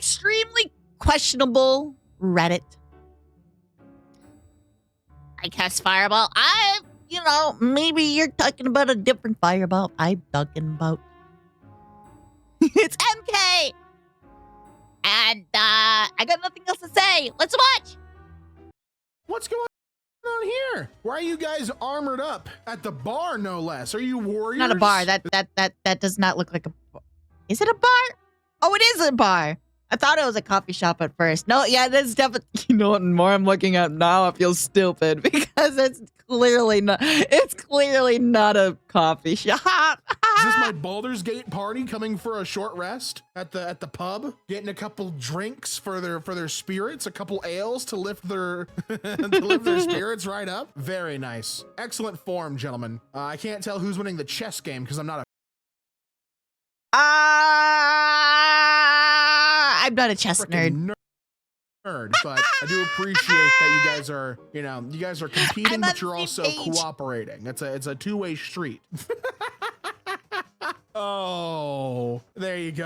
extremely questionable Reddit. I cast Fireball. Maybe you're talking about a different Fireball. I'm talking about... It's EmKay! And, I got nothing else to say. Let's watch! What's going on here? Why are you guys armored up at the bar, no less? Are you warriors? Not a bar. That does not look like a bar. Is it a bar? Oh, it is a bar. I thought it was a coffee shop at first. No, yeah, that's definitely... You know what? The more I'm looking at now, I feel stupid because it's clearly not a coffee shop. Is this my Baldur's Gate party coming for a short rest at the pub? Getting a couple drinks for their spirits, a couple ales to lift their spirits right up. Very nice. Excellent form, gentlemen. I can't tell who's winning the chess game because I'm not a... I'm not a chess nerd, but I do appreciate that you guys are, competing, but you're also cooperating. It's a two-way street. Oh, there you go.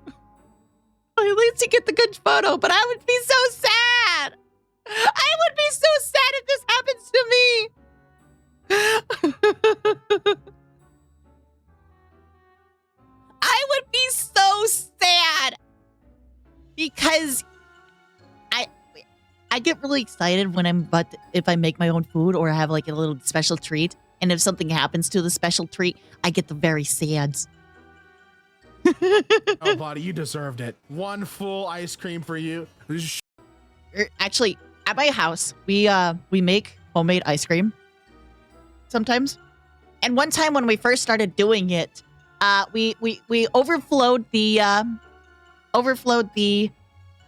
Well, at least you get the good photo, but I would be so sad. I would be so sad if this happens to me. I would be so sad because I get really excited when if I make my own food or have like a little special treat, and if something happens to the special treat, I get the very sads. Oh, buddy, you deserved it. One full ice cream for you. Actually, at my house, we make homemade ice cream sometimes. And one time when we first started doing it, we overflowed the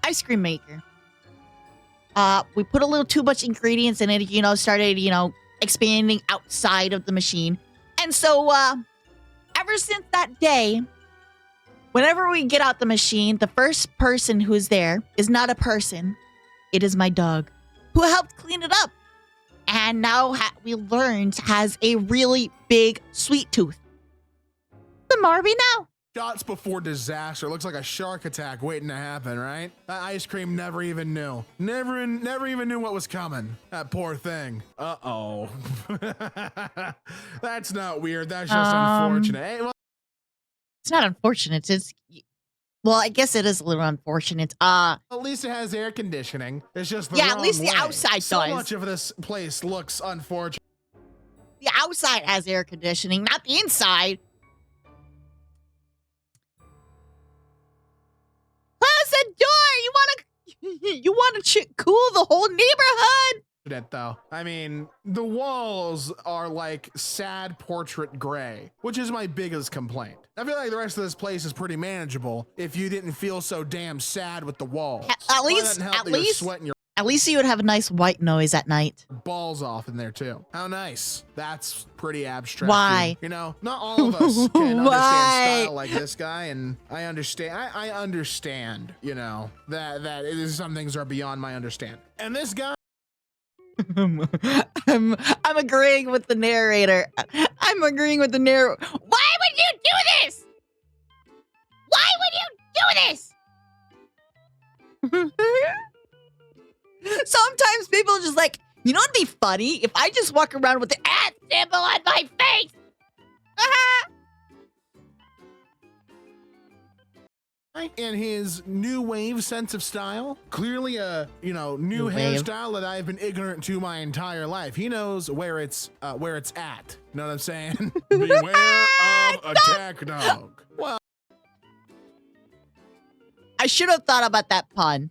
ice cream maker. We put a little too much ingredients in it, started, expanding outside of the machine. And so, ever since that day, whenever we get out the machine, the first person who's there is not a person. It is my dog, who helped clean it up. And now we learned has a really big sweet tooth. The more we know. Shots before disaster. Looks like a shark attack waiting to happen, right? That ice cream never even knew. Never even knew what was coming. That poor thing. Uh-oh. That's not weird. That's just unfortunate. Hey, well, it's not unfortunate. Well, I guess it is a little unfortunate. At least it has air conditioning. It's just the wrong at least the way. outside so does. So much of this place looks unfortunate. The outside has air conditioning, not the inside. Close the door! You want to cool the whole neighborhood? Though. I mean, the walls are like sad portrait gray, which is my biggest complaint. I feel like the rest of this place is pretty manageable if you didn't feel so damn sad with the walls. At least you would have a nice white noise at night. Balls off in there too. How nice. That's pretty abstract. Why? Not all of us can understand style like this guy, and I understand. I understand. That it is, some things are beyond my understanding. And this guy. I'm agreeing with the narrator. I'm agreeing with the narrator. Why would you do this? Why would you do this? Sometimes people are just like, it'd be funny if I just walk around with the @ symbol on my face. In his new wave sense of style, clearly a new hairstyle that I've been ignorant to my entire life. He knows where it's at. You know what I'm saying? Beware of attack dog. Well, I should have thought about that pun.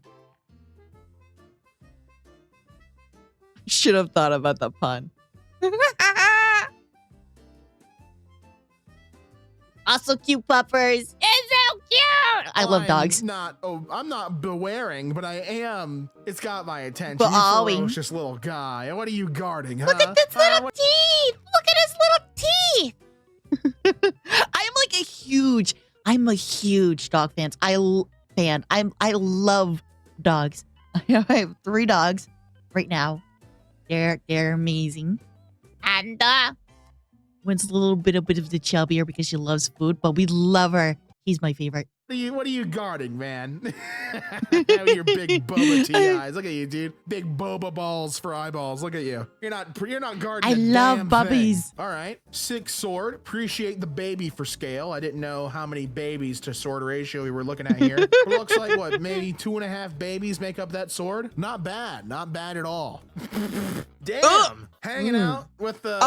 Also cute puppers. It's so cute. I love dogs. I'm not bewaring, but I am. It's got my attention. But you ferocious little guy. What are you guarding, huh? Look at his little teeth. Look at his little teeth. I'm a huge dog fan. I love dogs. I have 3 dogs right now. They're amazing. And One's a little bit of the chubbier because she loves food, but we love her. He's my favorite. What are you guarding, man? Your big boba tea eyes. Look at you, dude. Big boba balls for eyeballs. Look at you. You're not guarding. I a love damn bubbies. thing. All right. 6 sword. Appreciate the baby for scale. I didn't know how many babies to sword ratio we were looking at here. It looks like what, maybe 2.5 babies make up that sword. Not bad. Not bad at all. Damn. Hanging out with the.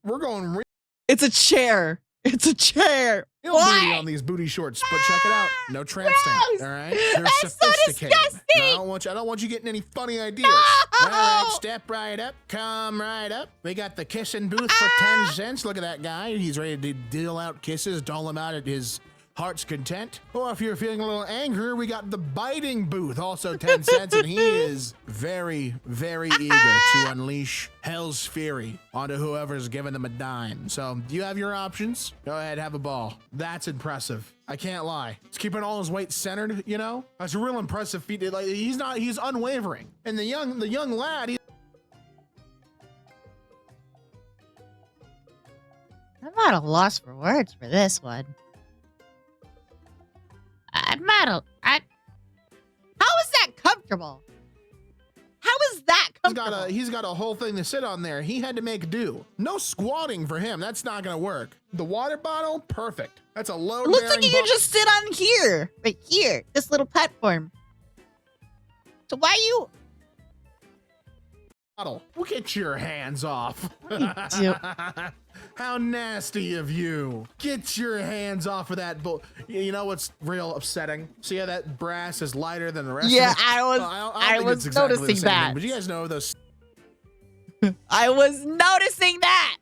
We're going. It's a chair. It's a chair. No booty on these booty shorts, but check it out. No tramp stamp. All right, they're That's sophisticated. so disgusting. No, I don't want you getting any funny ideas. No! All right, step right up. Come right up. We got the kissing booth for 10 cents. Look at that guy. He's ready to deal out kisses, dole them out at his heart's content. Or if you're feeling a little angry, we got the biting booth, also 10 cents, and he is very, very eager to unleash hell's fury onto whoever's giving them a dime. So you have your options. Go ahead, have a ball. That's impressive. I can't lie. He's keeping all his weight centered, you know? That's a real impressive feat. Like, he's unwavering. And the young lad, I'm at a loss for words for this one. How is that comfortable? How is that comfortable? He's got a whole thing to sit on there. He had to make do. No squatting for him. That's not gonna work. The water bottle, perfect. That's a load. It looks like you can just sit on here, right here, this little platform. So why you? Bottle. Get your hands off. What are you doing? How nasty of you. Get your hands off of that bull. You know what's real upsetting? See how that brass is lighter than the rest Yeah, of it? I was noticing that. But you guys know those. I was noticing that.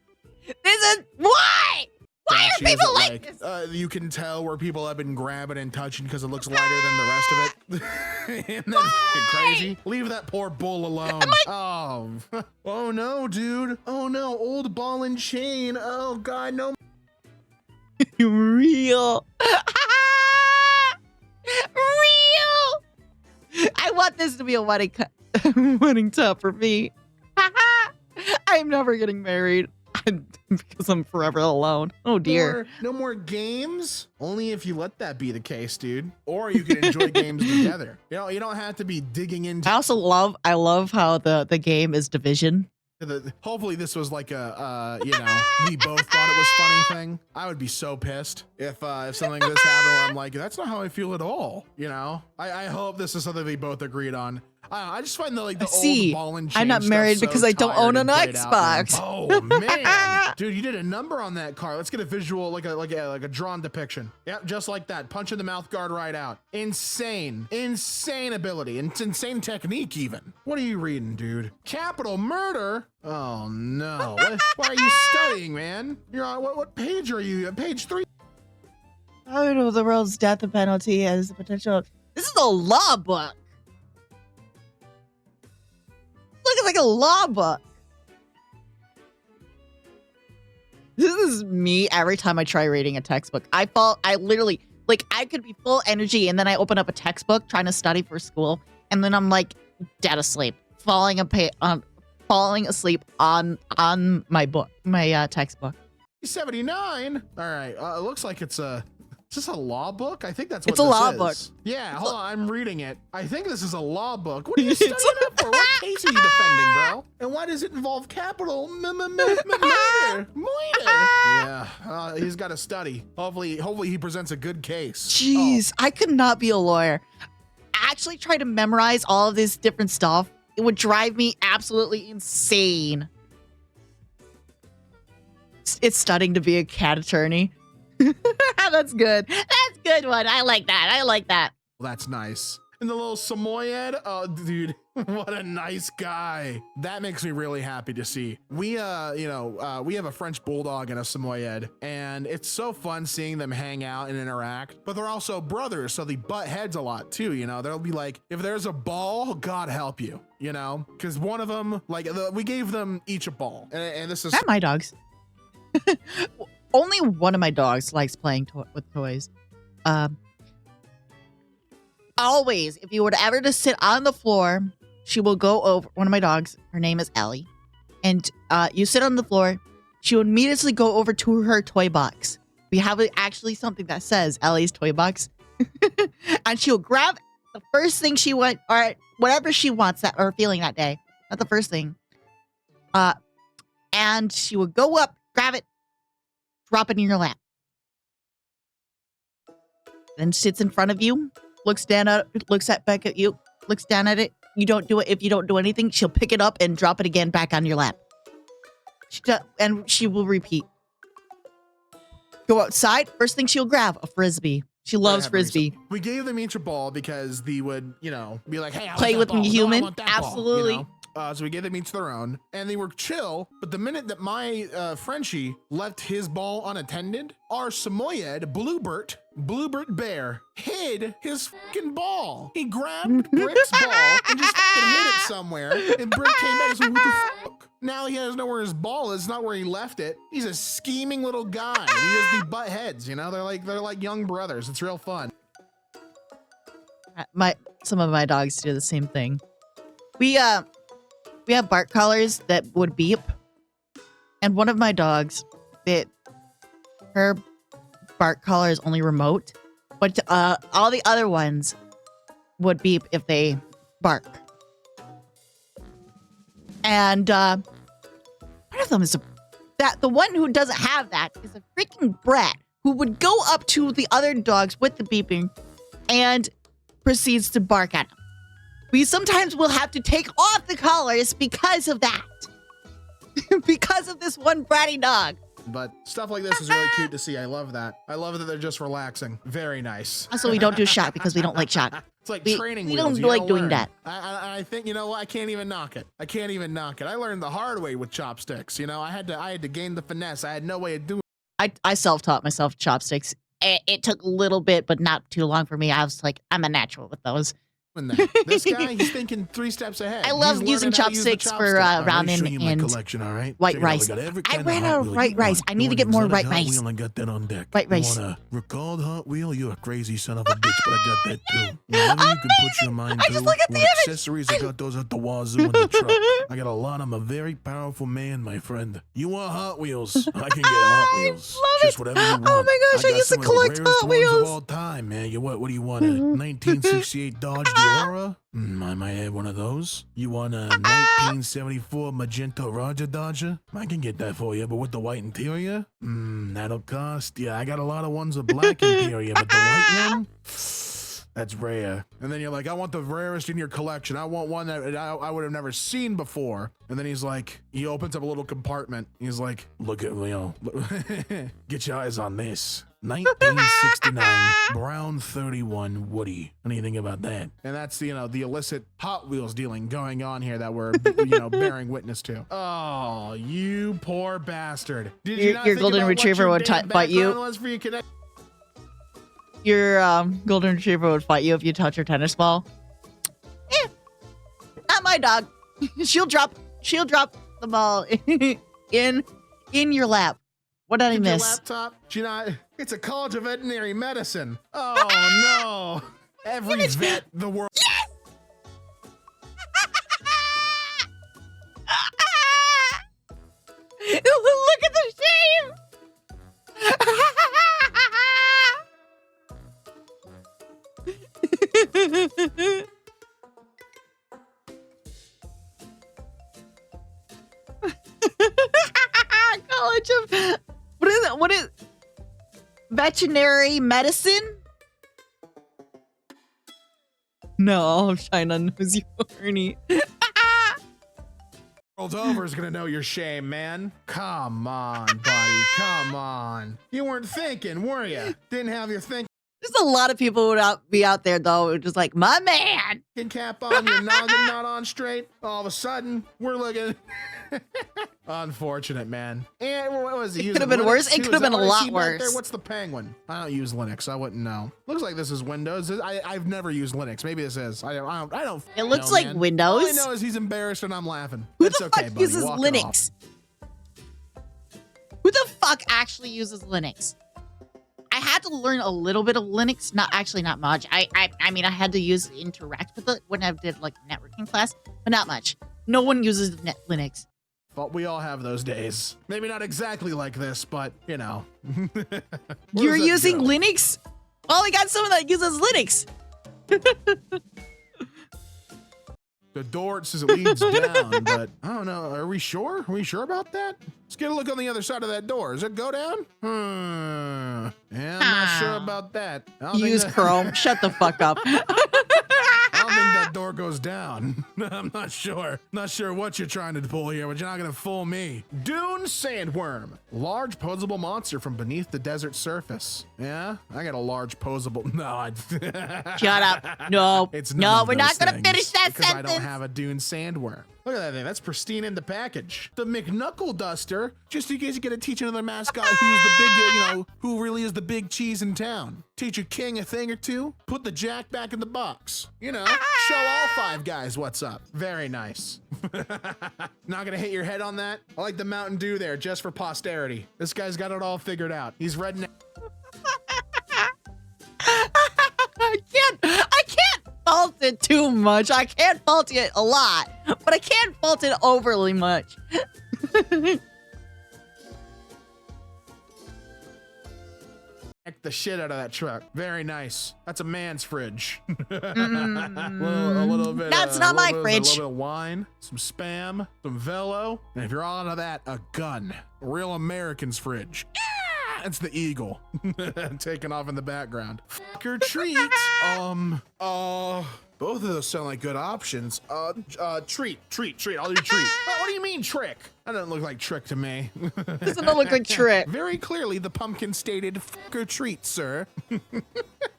This is why? Why are people like this? You can tell where people have been grabbing and touching because it looks lighter than the rest of it. Isn't that crazy? Leave that poor bull alone. Oh. Oh no, dude. Oh no, old ball and chain. Oh God, no. Real. Real. I want this to be a wedding top for me. I'm never getting married. Because I'm forever alone. Oh dear. No more games? Only if you let that be the case, dude. Or you can enjoy games together. You know, you don't have to be digging into. I love how the game is division. Hopefully this was like a you know, we both thought it was funny thing. I would be so pissed if something like this happened where I'm like, that's not how I feel at all. You know, I hope this is something we both agreed on. I just find the old ball and chain. I'm not married because I don't own an Xbox. Oh man, dude, you did a number on that car. Let's get a visual, like a drawn depiction. Yep, just like that. Punching the mouth guard right out. Insane ability. It's insane technique even. What are you reading, dude? Capital murder. Oh no. Why are you studying, man? You're on what page are you? Page 3. I know the world's death penalty has the potential. This is a law book. Looks like a law book. This is me every time I try reading a textbook. I literally, like, I could be full energy and then I open up a textbook trying to study for school and then I'm like dead asleep, falling asleep on my book, my textbook. 79. All right. It looks like it's a. Is this a law book? I think that's what it's a law book. Yeah, hold on. I'm reading it. I think this is a law book. What are you studying up for? What case are you defending, bro? And why does it involve capital murder? Yeah, he's got to study. Hopefully he presents a good case. Jeez, I could not be a lawyer. Actually try to memorize all of this different stuff. It would drive me absolutely insane. It's studying to be a cat attorney. That's good. That's a good one. I like that. Well, that's nice. And the little Samoyed, oh, dude, what a nice guy. That makes me really happy to see. We, we have a French bulldog and a Samoyed, and it's so fun seeing them hang out and interact. But they're also brothers, so they butt heads a lot too. You know, they'll be like, if there's a ball, God help you. You know, because one of them, we gave them each a ball, and this is not my dogs. Only one of my dogs likes playing with toys. Always, if you were to ever just sit on the floor, she will go over. One of my dogs, her name is Ellie. And you sit on the floor, she would immediately go over to her toy box We have actually something that says Ellie's Toy Box. And she'll grab the first thing she wants, or whatever she wants that or feeling that day. Not the first thing. And she will go up, grab it, drop it in your lap. Then sits in front of you, looks down at it, back at you, looks down at it. You don't do it. If you don't do anything, she'll pick it up and drop it again back on your lap. And she will repeat. Go outside. First thing she'll grab, a Frisbee. She loves Frisbee. We gave them each a ball because they would, you know, be like, hey, I play with me, human. No, Absolutely. Ball, you know? So we gave them each their own, and they were chill. But the minute that my Frenchie left his ball unattended, our Samoyed, Bluebert Bear, hid his fucking ball. He grabbed Brick's ball and just fucking hid it somewhere. And Brick came back and said, what the fuck? Now he doesn't know where his ball is, not where he left it. He's a scheming little guy. And he just be butt heads, you know? They're like young brothers. It's real fun. Some of my dogs do the same thing. We have bark collars that would beep. And one of my dogs, her bark collar is only remote, but all the other ones would beep if they bark. And one of them is the one who doesn't have that is a freaking brat who would go up to the other dogs with the beeping and proceeds to bark at them. We sometimes will have to take off the collars because of that. Because of this one bratty dog. But stuff like this is really cute to see. I love that. I love that they're just relaxing. Very nice. Also, we don't do shot because we don't like shot. It's like training we wheels. We don't like doing learn. that. I think, you know what? I can't even knock it. I learned the hard way with chopsticks. You know, I had to gain the finesse. I had no way of doing it. I self-taught myself chopsticks. It took a little bit, but not too long for me. I was like, I'm a natural with those. This guy, he's thinking 3 steps ahead. I love using chopsticks for ramen and collection, all right? white rice. I ran out of white rice. I need to get more white rice. I got that on deck. White rice. You want a recalled Hot Wheel? You're a crazy son of a bitch, but I got that too. Whatever you can put your mind to. Just look at the image. Accessories, I got those at the wazoo in the truck. I got a lot. I'm a very powerful man, my friend. You want Hot Wheels? I can get Hot Wheels. I love Just it. whatever you want. Oh my gosh, I used to collect Hot Wheels. Of all time, man. What do you want? A 1968 Dodge Diora? I might have one of those. You want a 1974 Magenta Roger Dodger? I can get that for you, but with the white interior? That'll cost. Yeah, I got a lot of ones with black interior, but the white one? That's rare. And then you're like, I want the rarest in your collection. I want one that I would have never seen before. And then he's like, he opens up a little compartment. He's like, look at, get your eyes on this. 1969 Brown 31 Woody. Anything about that? And that's the illicit Hot Wheels dealing going on here that we're bearing witness to. Oh, you poor bastard! Did you not your think golden about retriever what your would fight you? was for you connect- Your golden retriever would fight you if you touch her tennis ball. Not my dog. She'll drop the ball in your lap. What did I miss? Your laptop? It's a college of veterinary medicine. Oh no! Every vet the world. Yes! Look at the shame! College of what is veterinary medicine? No, China knows you, Ernie. World's over is gonna know your shame, man. Come on, buddy. Come on. You weren't thinking, were you? Didn't have your thinking There's a lot of people who would be out there though, who just like, my man. cap on, your noggin not on straight. All of a sudden, we're looking. Unfortunate, man. And what was he? It could have been worse. It could have been a lot worse. worse. What's the Penguin? I don't use Linux. I wouldn't know. Looks like this is Windows. I've never used Linux. Maybe this is. I don't. It looks know, like man. Windows. All I know is he's embarrassed and I'm laughing. Who It's the okay, fuck buddy. uses Walk it off. Linux? Who the fuck actually uses Linux? I had to learn a little bit of Linux, not much. I mean, I had to interact with it when I did like networking class, but not much. No one uses Linux. We all have those days. Maybe not exactly like this, but you know. You're using Linux? Oh, we got someone that uses Linux. The door, it says it leads down, but I don't know. Are we sure? Are we sure about that? Let's get a look on the other side of that door. Does it go down? Yeah, I'm not sure about that. Use Chrome. Shut the fuck up. I don't think that door goes down. I'm not sure. Not sure what you're trying to pull here, but you're not gonna fool me. Dune sandworm. Large posable monster from beneath the desert surface. Yeah, I got a large posable. No, Shut up. No, it's no, we're not going gonna finish that because sentence. I don't have a dune sandworm. Look at that thing. That's pristine in the package. The McKnuckle duster, just in case you get to teach another mascot who's the big, you know, who really is the big cheese in town. Teach your king a thing or two. Put the jack back in the box. You know, show all 5 guys what's up. Very nice. Not gonna hit your head on that. I like the Mountain Dew there just for posterity. This guy's got it all figured out. He's redneck. I can't fault it too much. I can't fault it a lot, but I can't fault it overly much. The shit out of that truck. Very nice. That's a man's fridge. a little bit. That's not my fridge. A little bit of wine, some Spam, some Velo, and if you're all out of that, a gun. A real American's fridge. It's the eagle taking off in the background. Fuck your treat. Both of those sound like good options. Treat. I'll do treat. What do you mean trick? That doesn't look like trick to me. Doesn't look like trick. Very clearly, the pumpkin stated, "Fuck or treat, sir." And by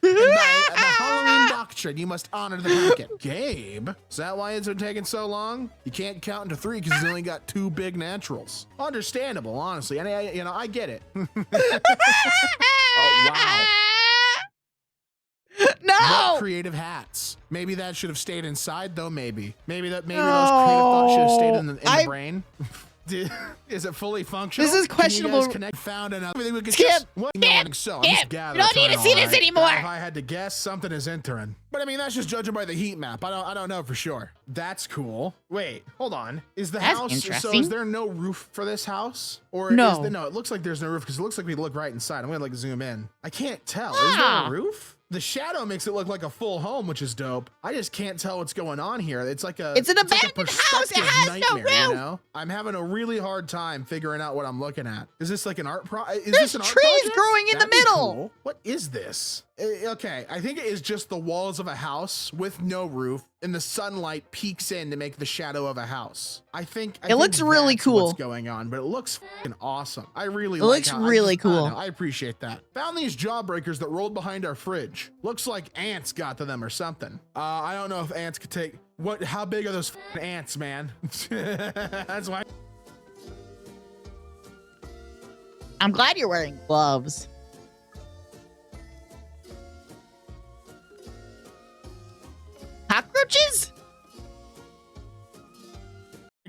the Halloween doctrine, you must honor the pumpkin. Gabe, is that why it's been taking so long? You can't count into 3 because he's only got 2 big naturals. Understandable, honestly. And I get it. Oh wow. No! What creative hats. Maybe that should have stayed inside, though. Maybe those creative thoughts should have stayed in the brain. Is it fully functional? This is questionable. Found another. Skip. You don't need to see this anymore. If I had to guess, something is entering. But I mean, that's just judging by the heat map. I don't know for sure. That's cool. Wait, hold on. Is the house? So is there no roof for this house? Or no? No, it looks like there's no roof because it looks like we look right inside. I'm gonna like zoom in. I can't tell. Is there a roof? The shadow makes it look like a full home, which is dope. I just can't tell what's going on here. It's like an abandoned house. It has no roof. You know? I'm having a really hard time figuring out what I'm looking at. Is this like an art project? There's trees growing in the middle. Cool. What is this? Okay, I think it is just the walls of a house with no roof, and the sunlight peeks in to make the shadow of a house. I think it looks really cool. What's going on? But it looks fucking awesome. I really like it. Looks really cool. I appreciate that. Found these jawbreakers that rolled behind our fridge. Looks like ants got to them or something. I don't know if ants could take. How big are those ants, man? That's why. I'm glad you're wearing gloves. Cockroaches?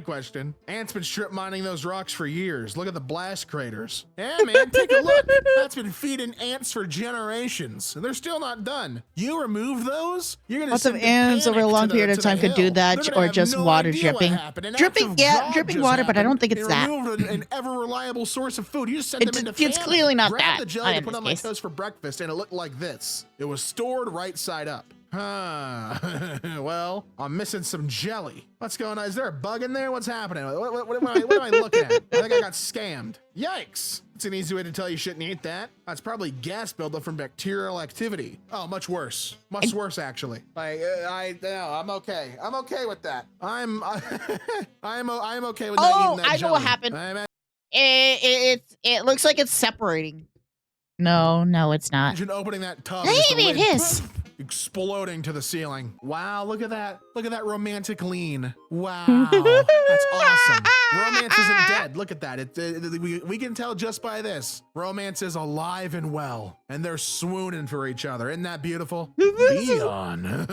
Question. Ants been strip mining those rocks for years. Look at the blast craters. Yeah, man, take a look. That's been feeding ants for generations. They're still not done. You remove those? You're gonna lots of ants over a long period of time could do that, or just water dripping. Dripping, yeah, dripping water, but I don't think it's that. Removed an ever reliable source of food. You just sent them into famine. It's clearly not that. Grabbed the jelly to put on my toast for breakfast, and it looked like this. It was stored right side up. Well, I'm missing some jelly. What's going on? Is there a bug in there? What's happening? What am I looking at? I think I got scammed. Yikes. It's an easy way to tell you shouldn't eat that. That's probably gas buildup from bacterial activity. Oh, much worse. Much worse, actually. I'm okay. I'm okay with that. I'm okay with not eating that jelly. I know what happened. It looks like it's separating. No, it's not. Imagine opening that tub. Maybe it is. Exploding to the ceiling. Wow, look at that. Look at that romantic lean. Wow, that's awesome. Romance isn't dead. Look at that. We can tell just by this. Romance is alive and well, and they're swooning for each other. Isn't that beautiful? Leon.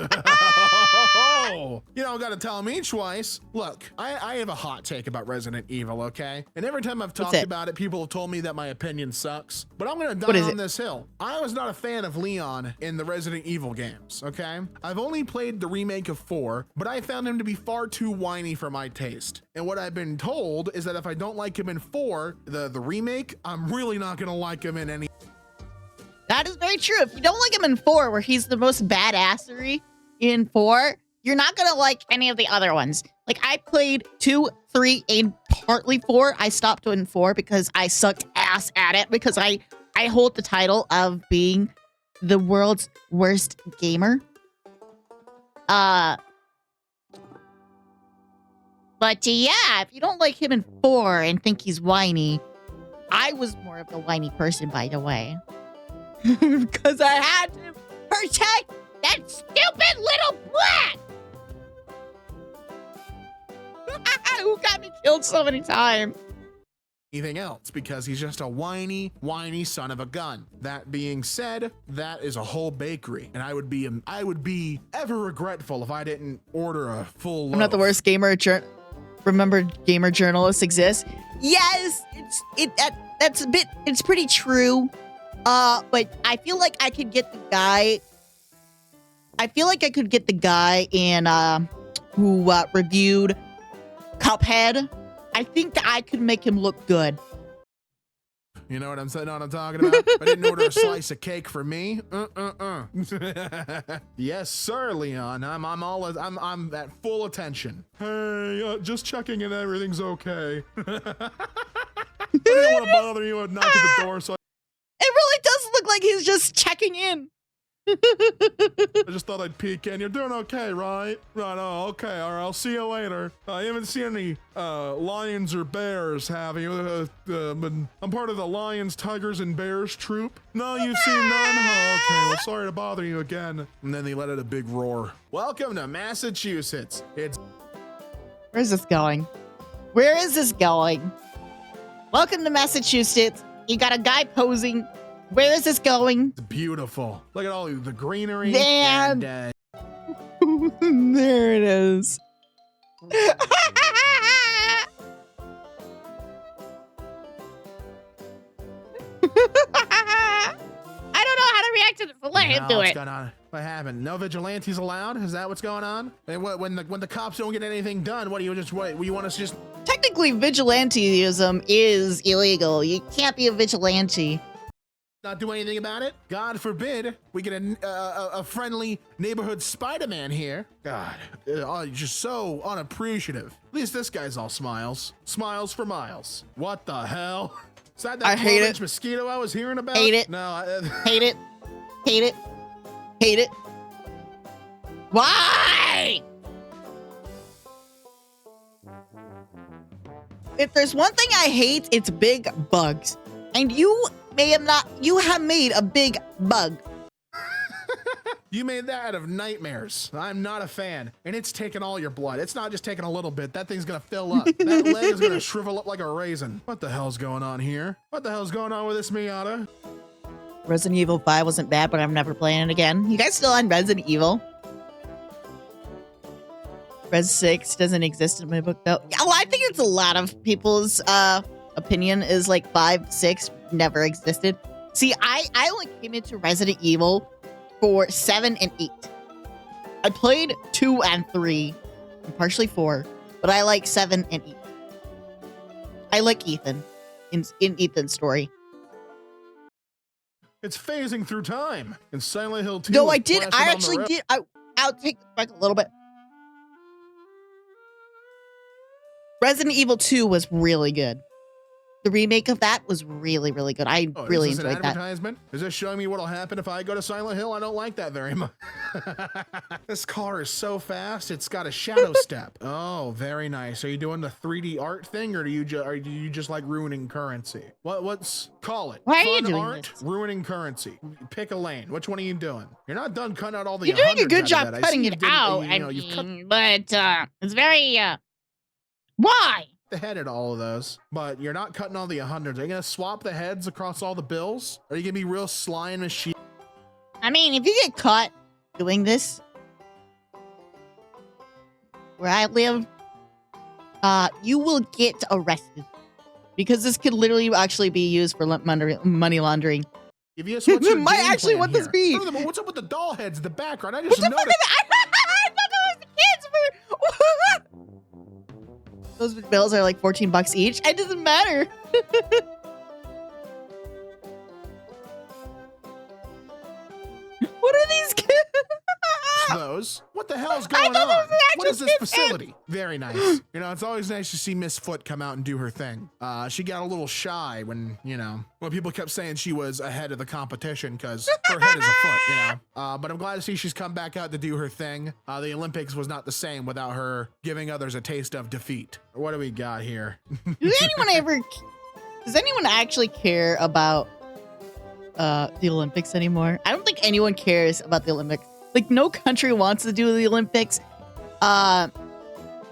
Oh, you don't got to tell me twice. Look, I have a hot take about Resident Evil, okay? And every time I've talked about it, people have told me that my opinion sucks. But I'm going to die on this hill. I was not a fan of Leon in the Resident Evil games, okay? I've only played the remake of 4, but I found him to be far too whiny for my taste. And what I've been told is that if I don't like him in 4, the remake, I'm really not going to like him in any. That is very true. If you don't like him in 4, where he's the most badassery in 4, you're not going to like any of the other ones. Like, I played 2, 3, and partly 4. I stopped in 4 because I sucked ass at it, because I hold the title of being the world's worst gamer. But yeah, if you don't like him in 4 and think he's whiny, I was more of the whiny person, by the way. Because I had to protect that stupid little brat who got me killed so many times. Anything else, because he's just a whiny son of a gun. That being said, that is a whole bakery, and I would be ever regretful if I didn't order a full loaf. I'm not the worst gamer. Remember, gamer journalists exist. Yes, it's pretty true. But I feel like I could get the guy. In who reviewed Cuphead. I think that I could make him look good. You know what I'm saying? What I'm talking about? I didn't order a slice of cake for me. Yes, sir, Leon. I'm at full attention. Hey, just checking in everything's okay. I didn't want to bother you and knock at the door, so it really does look like he's just checking in. I just thought I'd peek in. You're doing okay, right? Right, oh, okay, all right, I'll see you later. I haven't seen any lions or bears, have you? I'm part of the lions, tigers, and bears troop. No, you've seen none? Oh, okay, well, sorry to bother you again. And then they let out a big roar. Welcome to Massachusetts. Where's this going? Where is this going? Welcome to Massachusetts. You got a guy posing. Where is this going? It's beautiful. Look at all the greenery. And there it is. I don't know how to react to this, so let him do it. What happened? No vigilantes allowed? Is that what's going on? And when the cops don't get anything done, what do you want us to just? Technically, vigilantism is illegal. You can't be a vigilante. Not do anything about it? God forbid we get a friendly neighborhood Spider-Man here. God, just so unappreciative. At least this guy's all smiles. Smiles for miles. What the hell? Is that 12-inch mosquito I was hearing about? Hate it. No. Hate it. Hate it. Hate it. Why? If there's one thing I hate, it's big bugs. And you have made a big bug. You made that out of nightmares. I'm not a fan. And it's taking all your blood. It's not just taking a little bit. That thing's gonna fill up. That leg is gonna shrivel up like a raisin. What the hell's going on here? What the hell's going on with this Miata? Resident Evil 5 wasn't bad, but I'm never playing it again. You guys still on Resident Evil? Res 6 doesn't exist in my book, though. Yeah, well, I think it's a lot of people's opinion is like 5, 6 never existed. See, I only came into Resident Evil for 7 and 8. I played 2 and 3, and partially 4, but I like 7 and 8. I like Ethan in Ethan's story. It's phasing through time. In Silent Hill 2. No, I did. I actually did. I'll take this back a little bit. Resident Evil 2 was really good. The remake of that was really, really good. I really enjoyed that. Advertisement? Is this showing me what'll happen if I go to Silent Hill? I don't like that very much. This car is so fast. It's got a shadow step. Oh, very nice. Are you doing the 3D art thing, or do you just like ruining currency? What's call it? Why are you Fun doing art, this? Ruining currency. Pick a lane. Which one are you doing? You're not done cutting out all the. You're doing a good job that. cutting it out. But it's very. Why? The head at all of those, but you're not cutting all the 100s. Are you gonna swap the heads across all the bills? Are you gonna be real sly and machine? I mean, if you get caught doing this, where I live, you will get arrested because this could literally actually be used for money laundering. If yes, what's your Might game actually plan what this here? be. Furthermore, what's up with the doll heads in the background? I What just the fuck noticed. I thought that was the kids for. Those bills are like $14 each. It doesn't matter. What are these kids? Those. What the hell's going thought on? those were actual What is this kids. facility? Very nice. You know, it's always nice to see Miss Foot come out and do her thing. She got a little shy when, you know, when people kept saying she was ahead of the competition because her head is a foot, you know. But I'm glad to see she's come back out to do her thing. The Olympics was not the same without her giving others a taste of defeat. What do we got here? Does anyone actually care about the Olympics anymore? I don't think anyone cares about the Olympics. Like, no country wants to do the Olympics.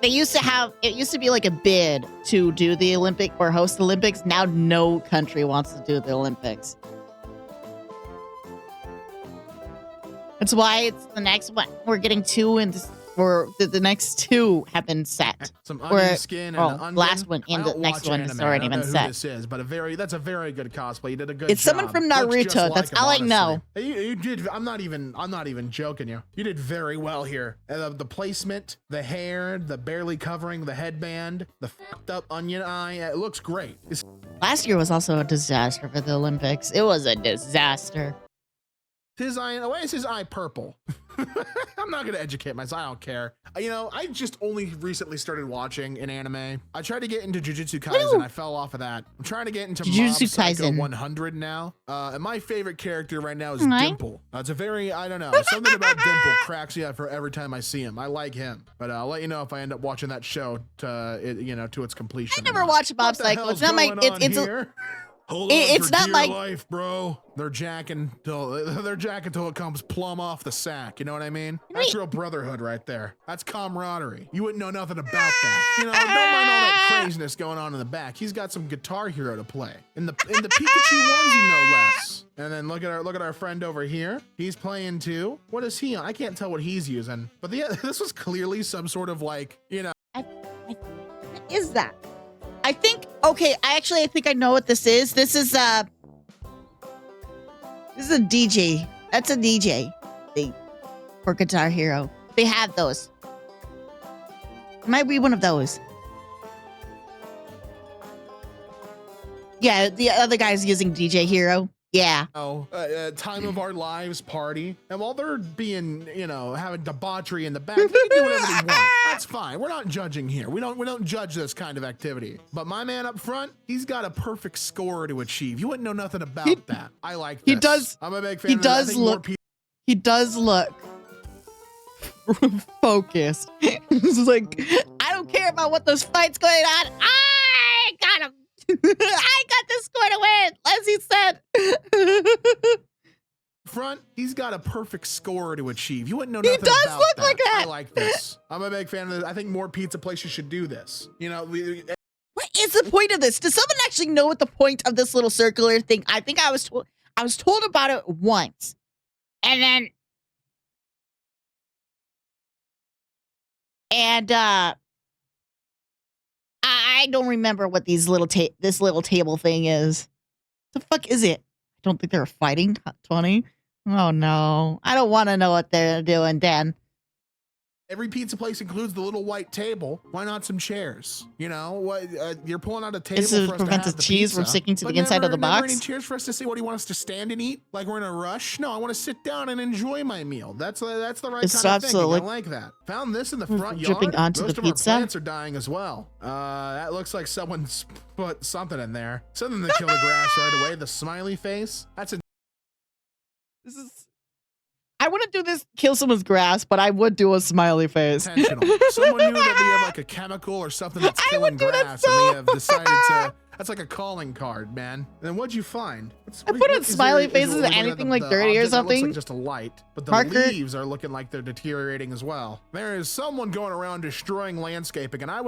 It used to be like a bid to do the Olympic or host the Olympics. Now no country wants to do the Olympics. That's why it's the next one. We're getting two in this, or the next two have been set. Some onion skin and an onion. Last one and the next one has already been set. This is, but that's a very good cosplay. You did a good It's job. someone from Looks just Naruto. like That's him, all I honestly. know. You did. I'm not even joking you. You did very well here. The placement, the hair, the barely covering the headband, the fucked up onion eye. It looks great. Last year was also a disaster for the Olympics. It was a disaster. His eye, why is his eye purple? I'm not gonna educate myself. I don't care. You know, I just only recently started watching an anime. I tried to get into Jujutsu Kaisen. I fell off of that. I'm trying to get into Mob Jujutsu Psycho Kaisen. 100 now. And my favorite character right now is Alright. Dimple. It's a very, I don't know, something about Dimple cracks me up for every time I see him. I like him, but I'll let you know if I end up watching that show to its completion. I never watched Mob What the Psycho. hell's It's not my. going on It's here? Hold on it's for not dear my- life, bro. They're jacking till it comes plumb off the sack. You know what I mean? That's real brotherhood right there. That's camaraderie. You wouldn't know nothing about that. You know, don't mind all that craziness going on in the back. He's got some Guitar Hero to play in the Pikachu onesie, no less. And then look at our friend over here. He's playing too. What is he on? I can't tell what he's using. But this was clearly some sort of like, you know. What is that? I think. Okay, I think I know what this is. This is a DJ. That's a DJ thing for Guitar Hero. They have those. It might be one of those. Yeah, the other guy's using DJ Hero. Yeah. Time of our lives party. And while they're being, you know, having debauchery in the back, they can do whatever they want. That's fine. We're not judging here. We don't judge this kind of activity. But my man up front, he's got a perfect score to achieve. You wouldn't know nothing about that. I like this. He does. I'm a big fan He of this. I does think more look. people He does look focused. It's like, I don't care about what those fights going on. I got him. I got this score to win, as he said. front, he's got a perfect score to achieve. You wouldn't know nothing does about look that. like that. I like this. I'm a big fan of this. I think more pizza places should do this. You know, What is the point of this? Does someone actually know what the point of this little circular thing? I think I was told about it once, and then I don't remember what this little table thing is. The fuck is it? I don't think they were fighting. 20. Oh no, I don't want to know what they're doing, Dan. every pizza place includes the little white table. Why not some chairs? You know, what you're pulling out a table This for us to prevents have the the cheese pizza, from sticking to but the inside of the never box. any chairs for us to say, what do you want us to stand and eat? Like we're in a rush? No, I want to sit down and enjoy my meal. That's the right It's kind of thinking. I absolutely- like that. Found this in the front dripping yard. onto the Most of pizza. our plants are dying as well. That looks like someone's put something in there. Something to kill the grass right away. The smiley face. That's a This is. I wouldn't do this, kill someone's grass, but I would do a smiley face. intentional. Someone knew that they have like a chemical or something that's I killing would do that grass, so and they have decided to. That's like a calling card, man. And then what'd you find? I put in smiley faces and anything like dirty or That something. looks like just a light, but the Marker. leaves are looking like they're deteriorating as well. There is someone going around destroying landscaping, and I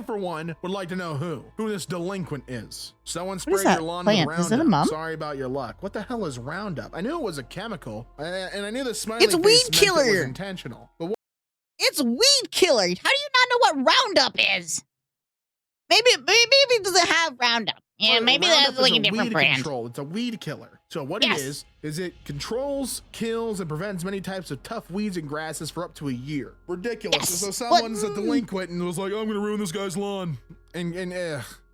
for one would like to know who this delinquent is. Someone is sprayed that your lawn plant? with Is that a Roundup. mum? Sorry about your luck. What the hell is Roundup? I knew it was a chemical, and I knew the smiley It's face weed meant it was killer. intentional. But It's weed killer. How do you not know what Roundup is? Maybe it doesn't have Roundup. Yeah, Well, maybe Roundup that's like is a different weed brand. Control. It's a weed killer. So what Yes. it is it controls, kills, and prevents many types of tough weeds and grasses for up to a year. Ridiculous. Yes, So but- someone's a delinquent and was like, I'm gonna ruin this guy's lawn. And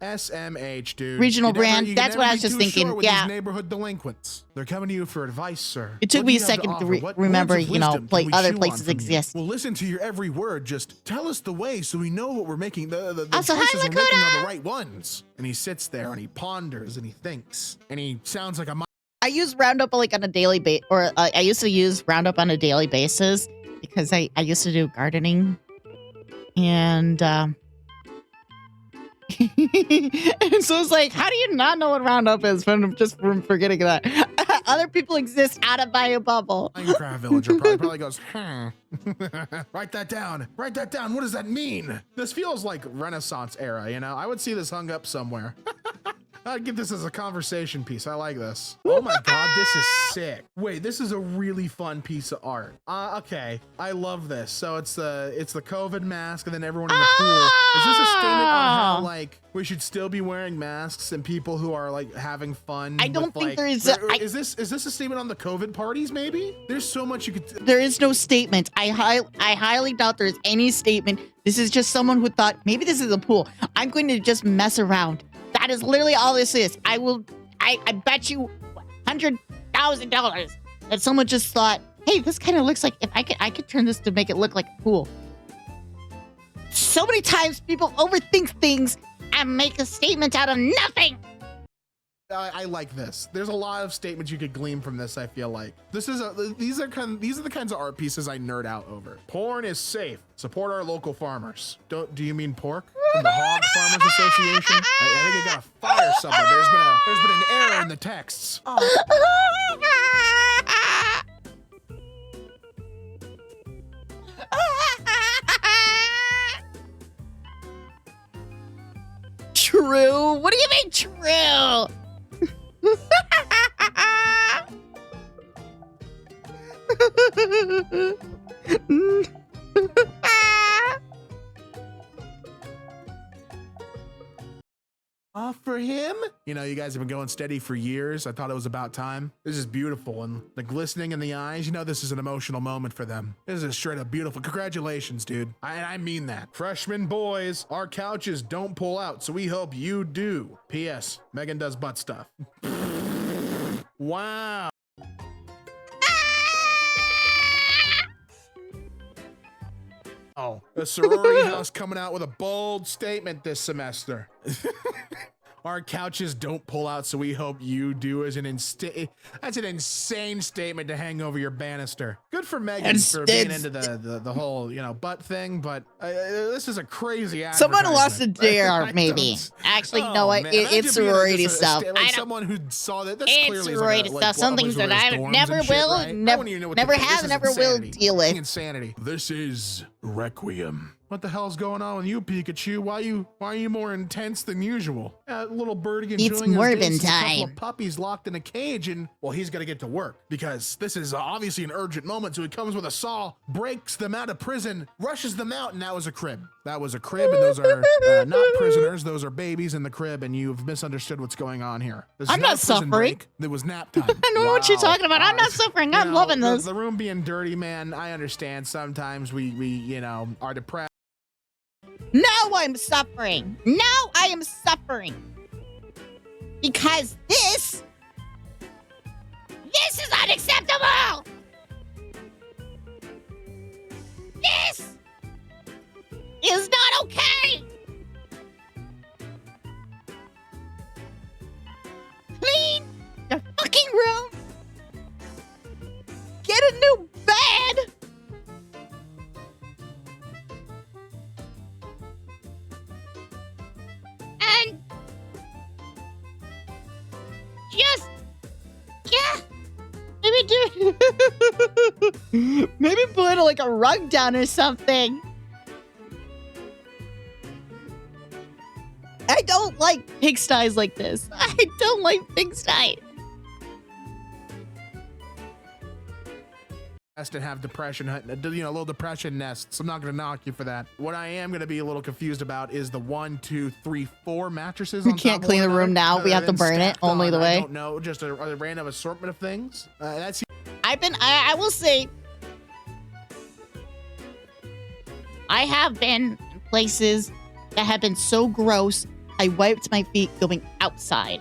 SMH, dude. Regional You never- brand. you can That's what never I was be just too thinking, short with yeah. these neighborhood delinquents. They're coming to you for advice, sir. It took What me do a you have to second to offer? What remember, words of you know, wisdom like can we other chew on places from you? exist. We'll listen to your every word. Just tell us the way so we know what we're making. The Also, hi, choices we're making Lakota! are the right ones. And he sits there and he ponders and he thinks and he sounds like a I use Roundup like on a daily basis, or I used to use Roundup on a daily basis because I used to do gardening, and and so it's like, how do you not know what Roundup is from forgetting that? Other people exist out of my bubble. Minecraft villager probably goes, write that down. Write that down. What does that mean? This feels like Renaissance era, you know? I would see this hung up somewhere. I'd get this as a conversation piece. I like this. Oh my God, this is sick. Wait, this is a really fun piece of art. Okay, I love this. So it's the COVID mask and then everyone in the pool. Is this a statement on how like we should still be wearing masks and people who are like having fun? I don't with, think like, there is. is this a statement on the COVID parties? Maybe there's so much you could. There is no statement. I highly doubt there is any statement. This is just someone who thought maybe this is a pool. I'm going to just mess around. That is literally all this is. I bet you $100,000 that someone just thought, hey, this kind of looks like if I could turn this to make it look like a pool. So many times people overthink things and make a statement out of nothing. I like this. There's a lot of statements you could glean from this. I feel like these are the kinds of art pieces I nerd out over. Porn is safe. Support our local farmers. Do you mean pork from the Hog Farmers Association? I think I gotta fire someone. There's been an error in the texts. True? What do you mean true? For him? You know, you guys have been going steady for years. I thought it was about time. This is beautiful and the glistening in the eyes. You know, this is an emotional moment for them. This is straight up beautiful. Congratulations, dude. I mean that. Freshman boys, our couches don't pull out, so we hope you do. P.S. Megan does butt stuff. Wow. Oh, the sorority house coming out with a bold statement this semester. Our couches don't pull out, so we hope you do. That's an insane statement to hang over your banister. Good for Megan for being into the whole, you know, butt thing, but this is a crazy Someone lost a advertisement. dare, maybe. Actually, Oh, no, man. it's Imagine being sorority just stuff. like someone who saw that. That's It's clearly sorority stuff. Some things that I never will, never have, never will deal with. Insanity. This is Requiem. What the hell's going on with you, Pikachu? Why are you more intense than usual? Little birdie enjoying It's his Morbin day sees a couple time. of puppies locked in a cage, and well, he's got to get to work because this is obviously an urgent moment. So he comes with a saw, breaks them out of prison, rushes them out, and that was a crib. That was a crib, and those are not prisoners. Those are babies in the crib, and you've misunderstood what's going on here. This is I'm not a prison suffering. break. It was nap time. I know what you're talking about. I'm not suffering. I'm loving this. The room being dirty, man. I understand. Sometimes we you know are depressed. Now I'm suffering. Now I am suffering. Because this is unacceptable. This is not okay. Clean the fucking room. Get a new bed. And just, yeah, maybe put like a rug down or something. I don't like pigsties like this. I don't like pigsties. and have depression, you know, little depression nests. I'm not gonna knock you for that. What I am gonna be a little confused about is the 1, 2, 3, 4 mattresses. We on can't top of clean one the room another now. We that have are to then burn it. stacked Only on, the way. I don't know, just a random assortment of things. That's I will say, I have been in places that have been so gross, I wiped my feet going outside.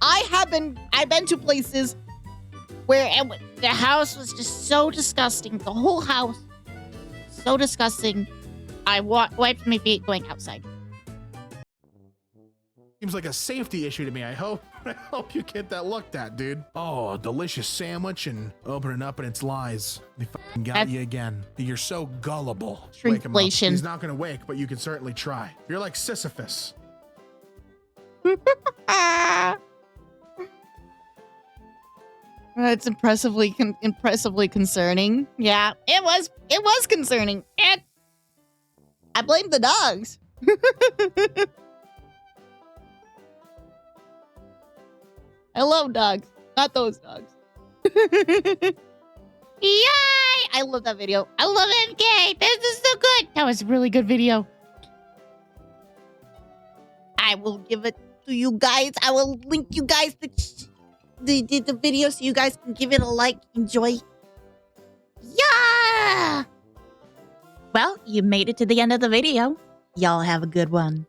I've been to places where the house was just so disgusting. The whole house, so disgusting. I wiped my feet going outside. seems like a safety issue to me. I hope you get that looked at, dude. Oh, a delicious sandwich and open it up and it's lies. They fucking got you again. You're so gullible. Wake him up. Shrinkflation. He's not gonna wake, but you can certainly try. You're like Sisyphus. It's impressively concerning. Yeah, it was concerning. And I blame the dogs. I love dogs, not those dogs. Yay! I love that video. I love EmKay. This is so good. That was a really good video. I will give it to you guys. I will link you guys the video so you guys can give it a like. Enjoy. Yeah! Well, you made it to the end of the video. Y'all have a good one.